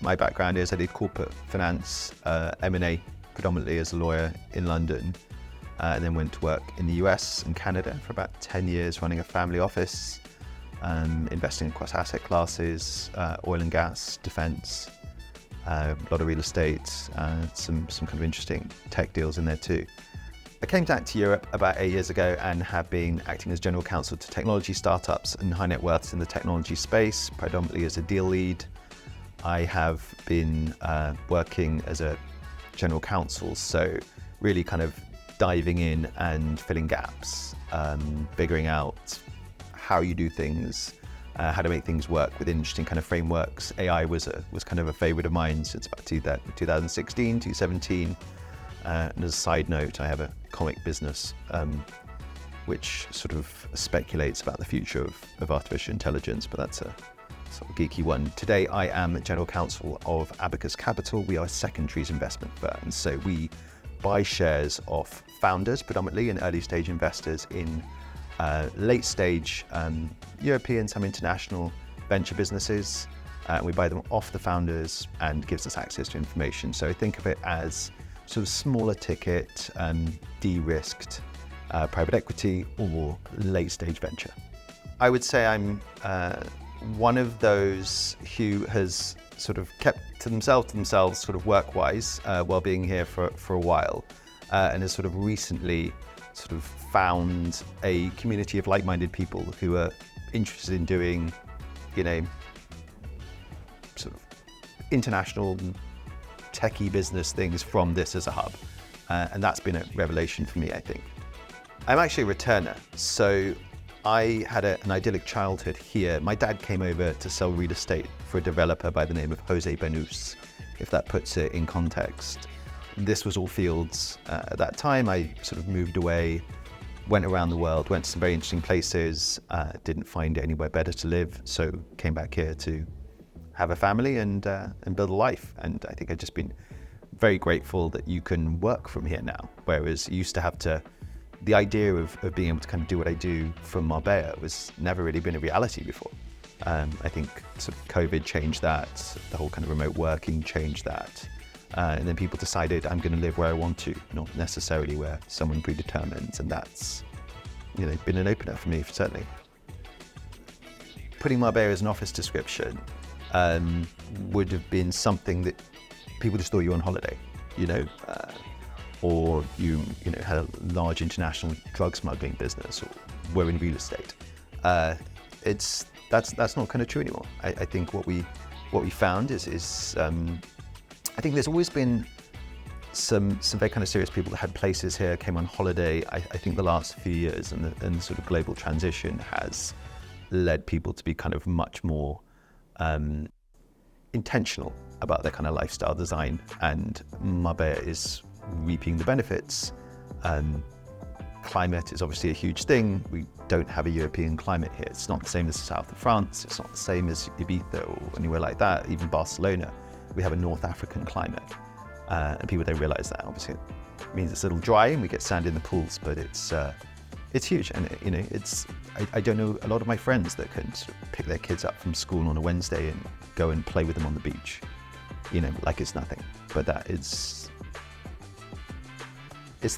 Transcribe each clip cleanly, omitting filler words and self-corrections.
my background is I did corporate finance, M&A, predominantly as a lawyer in London, and then went to work in the US and Canada for about 10 years, running a family office, investing across asset classes, oil and gas, defense, a lot of real estate, some kind of interesting tech deals in there too. I came back to Europe about 8 years ago and have been acting as general counsel to technology startups and high net worths in the technology space, predominantly as a deal lead. I have been working as a general counsel, so really kind of diving in and filling gaps, figuring out how you do things, how to make things work with interesting kind of frameworks. AI was kind of a favorite of mine since about 2016, 2017. And as a side note, I have a comic business which sort of speculates about the future of artificial intelligence, but that's a sort of geeky one. Today, I am general counsel of Abacus Capital. We are a secondaries investment firm, so we buy shares of founders, predominantly, and early stage investors in late stage European, some international venture businesses. We buy them off the founders and gives us access to information. So think of it as sort of smaller ticket, de-risked private equity or late stage venture. I would say I'm one of those who has sort of kept to themselves sort of work-wise while being here for a while, and has sort of recently sort of found a community of like-minded people who are interested in doing, sort of international techie business things from this as a hub. And that's been a revelation for me, I think. I'm actually a returner. So I had an idyllic childhood here. My dad came over to sell real estate for a developer by the name of Jose Banús, if that puts it in context. This was all fields at that time. I sort of moved away, went around the world, went to some very interesting places, didn't find anywhere better to live, so came back here to have a family and build a life. And I think I've just been very grateful that you can work from here now, whereas you used to have to, the idea of being able to kind of do what I do from Marbella was never really been a reality before. I think sort of COVID changed that, the whole kind of remote working changed that. And then people decided I'm going to live where I want to, not necessarily where someone predetermines. And that's, been an opener for me, certainly. Putting Marbella as an office description would have been something that people just thought you were on holiday, or you had a large international drug smuggling business or were in real estate. That's not kind of true anymore. I think what we found is I think there's always been some very kind of serious people that had places here, came on holiday. I think the last few years and the sort of global transition has led people to be kind of much more intentional about their kind of lifestyle design, and Marbella is reaping the benefits. Climate is obviously a huge thing. We don't have a European climate here. It's not the same as the south of France. It's not the same as Ibiza or anywhere like that, even Barcelona. We have a North African climate, and people don't realize that. Obviously, it means it's a little dry and we get sand in the pools, but it's huge. And I don't know a lot of my friends that can sort of pick their kids up from school on a Wednesday and go and play with them on the beach, like it's nothing. But it's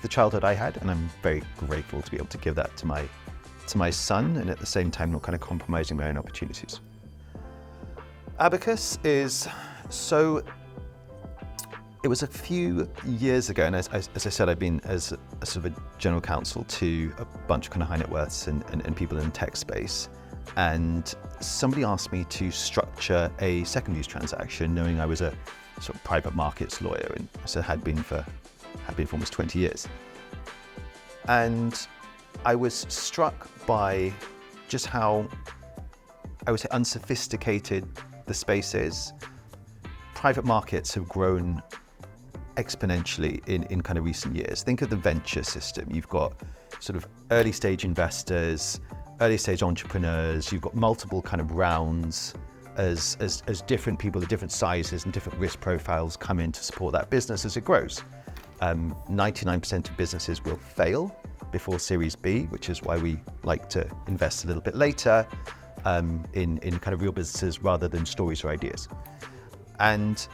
the childhood I had, and I'm very grateful to be able to give that to my son, and at the same time not kind of compromising my own opportunities. Abacus it was a few years ago, and as I said, I've been as a sort of a general counsel to a bunch of kind of high net worths and people in the tech space. And somebody asked me to structure a second use transaction, knowing I was a sort of private markets lawyer, and so had been for almost 20 years. And I was struck by just how, I would say, unsophisticated the space is. Private markets have grown exponentially in kind of recent years. Think of the venture system. You've got sort of early stage investors, early stage entrepreneurs, you've got multiple kind of rounds as different people of different sizes and different risk profiles come in to support that business as it grows. 99% of businesses will fail before Series B, which is why we like to invest a little bit later in kind of real businesses rather than stories or ideas. And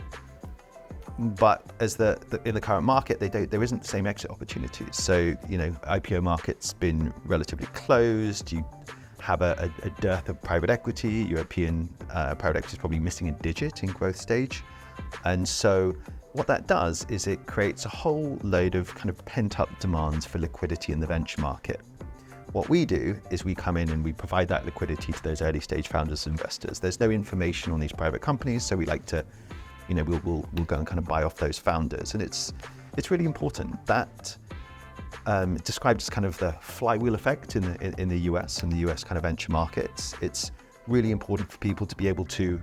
but as in the current market, there isn't the same exit opportunities. So, IPO market's been relatively closed. You have a dearth of private equity. European private equity is probably missing a digit in growth stage. And so what that does is it creates a whole load of kind of pent up demands for liquidity in the venture market. What we do is we come in and we provide that liquidity to those early stage founders and investors. There's no information on these private companies, so we like to, we'll go and kind of buy off those founders. And it's really important. That described as kind of the flywheel effect in the US and the US kind of venture markets. It's really important for people to be able to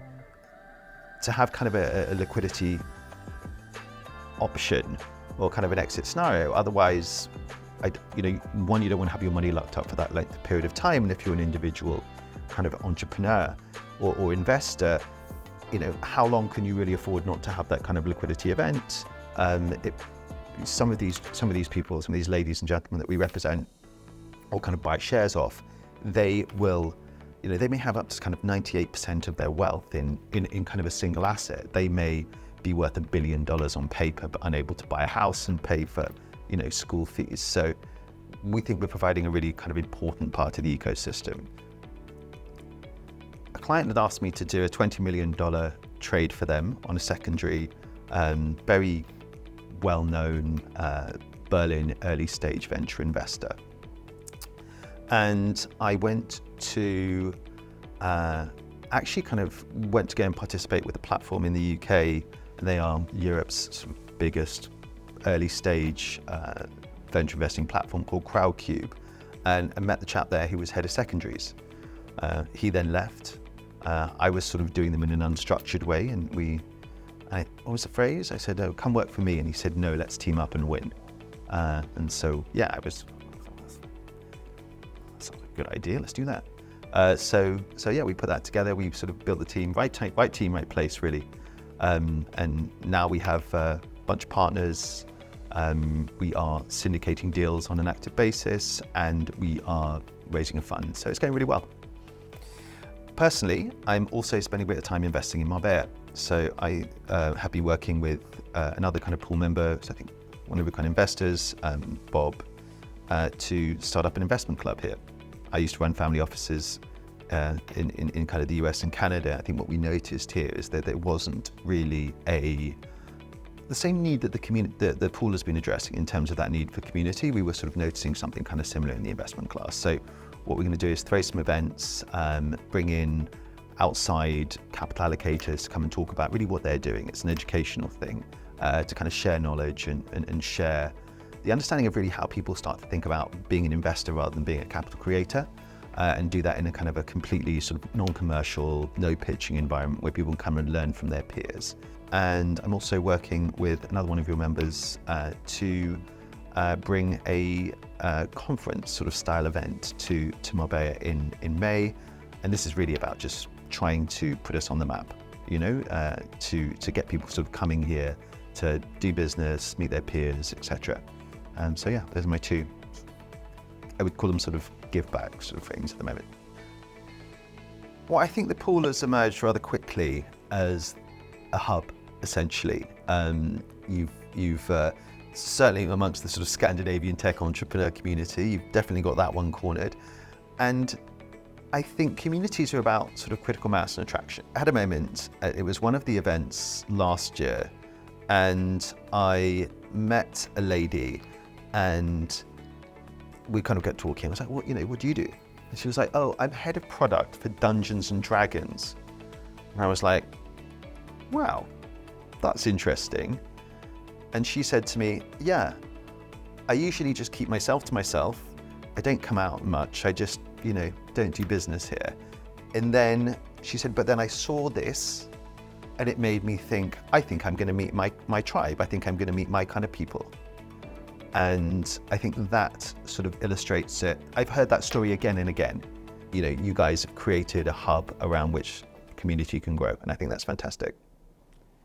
have kind of a liquidity option or kind of an exit scenario. Otherwise, you don't want to have your money locked up for that length of period of time. And if you're an individual kind of entrepreneur or investor, how long can you really afford not to have that kind of liquidity event? Some of these people, some of these ladies and gentlemen that we represent or kind of buy shares off, they will, they may have up to kind of 98% of their wealth in kind of a single asset. They may be worth $1 billion on paper, but unable to buy a house and pay for, school fees. So we think we're providing a really kind of important part of the ecosystem. A client had asked me to do a $20 million trade for them on a secondary, very well-known Berlin early stage venture investor. And I went to actually kind of went to go and participate with a platform in the UK. And they are Europe's sort of biggest early stage venture investing platform called Crowdcube, and I met the chap there who was head of secondaries. He then left. I was sort of doing them in an unstructured way, and what was the phrase? I said, "Oh, come work for me," and he said, "No, let's team up and win." And so, yeah, that's a good idea. Let's do that. So yeah, we put that together. We sort of built the team, right team, right place, really. And now we have a bunch of partners. We are syndicating deals on an active basis, and we are raising a fund. So it's going really well. Personally, I'm also spending a bit of time investing in Marbella. So I have been working with another kind of pool member, so I think one of the kind of investors, Bob, to start up an investment club here. I used to run family offices in kind of the US and Canada. I think what we noticed here is that there wasn't really the same need that the pool has been addressing in terms of that need for community. We were sort of noticing something kind of similar in the investment class. So what we're going to do is throw some events, bring in outside capital allocators to come and talk about really what they're doing. It's an educational thing to kind of share knowledge and share the understanding of really how people start to think about being an investor rather than being a capital creator, and do that in a kind of a completely sort of non-commercial, no pitching environment where people can come and learn from their peers. And I'm also working with another one of your members to bring a conference sort of style event to Marbella in May. And this is really about just trying to put us on the map, to get people sort of coming here to do business, meet their peers, etc. So yeah, those are my two, I would call them sort of give back sort of things at the moment. Well, I think the pool has emerged rather quickly as a hub, essentially. You've certainly amongst the sort of Scandinavian tech entrepreneur community, you've definitely got that one cornered. And I think communities are about sort of critical mass and attraction. I had a moment, it was one of the events last year, and I met a lady and we kind of got talking. I was like, what do you do? And she was like, oh, I'm head of product for Dungeons and Dragons. And I was like, wow, that's interesting. And she said to me, yeah, I usually just keep myself to myself. I don't come out much. I just, don't do business here. And then she said, but then I saw this and it made me think, I think I'm going to meet my tribe. I think I'm going to meet my kind of people. And I think that sort of illustrates it. I've heard that story again and again. You guys have created a hub around which community can grow. And I think that's fantastic.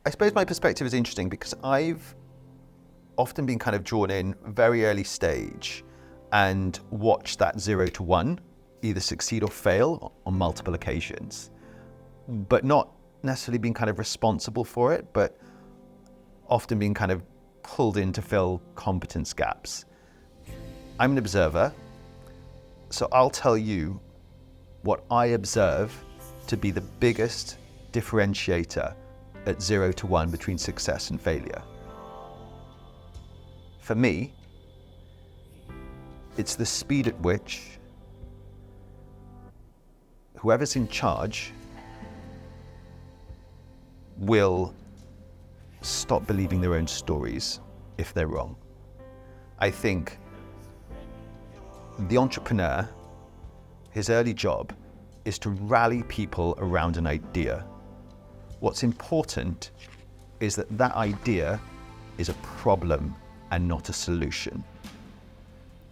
I suppose my perspective is interesting because I've often been kind of drawn in very early stage and watched that 0 to 1 either succeed or fail on multiple occasions, but not necessarily been kind of responsible for it, but often being kind of pulled in to fill competence gaps. I'm an observer, so I'll tell you what I observe to be the biggest differentiator at 0 to 1 between success and failure. For me, it's the speed at which whoever's in charge will stop believing their own stories if they're wrong. I think the entrepreneur, his early job is to rally people around an idea. What's important is that that idea is a problem and not a solution.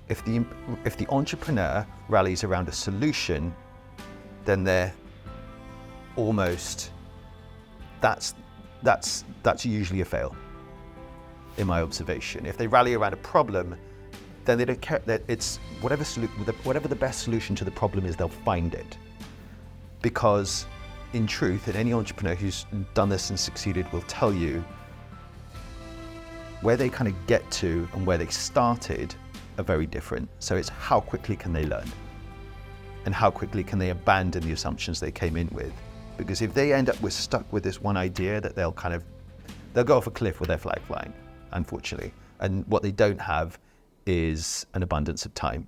If the entrepreneur rallies around a solution, then they're almost, that's usually a fail, in my observation. If they rally around a problem, then they don't care that it's whatever the best solution to the problem is, they'll find it. Because in truth, and any entrepreneur who's done this and succeeded will tell you, where they kind of get to and where they started are very different. So it's how quickly can they learn? And how quickly can they abandon the assumptions they came in with? Because if they end up stuck with this one idea, that they'll go off a cliff with their flag flying, unfortunately. And what they don't have is an abundance of time.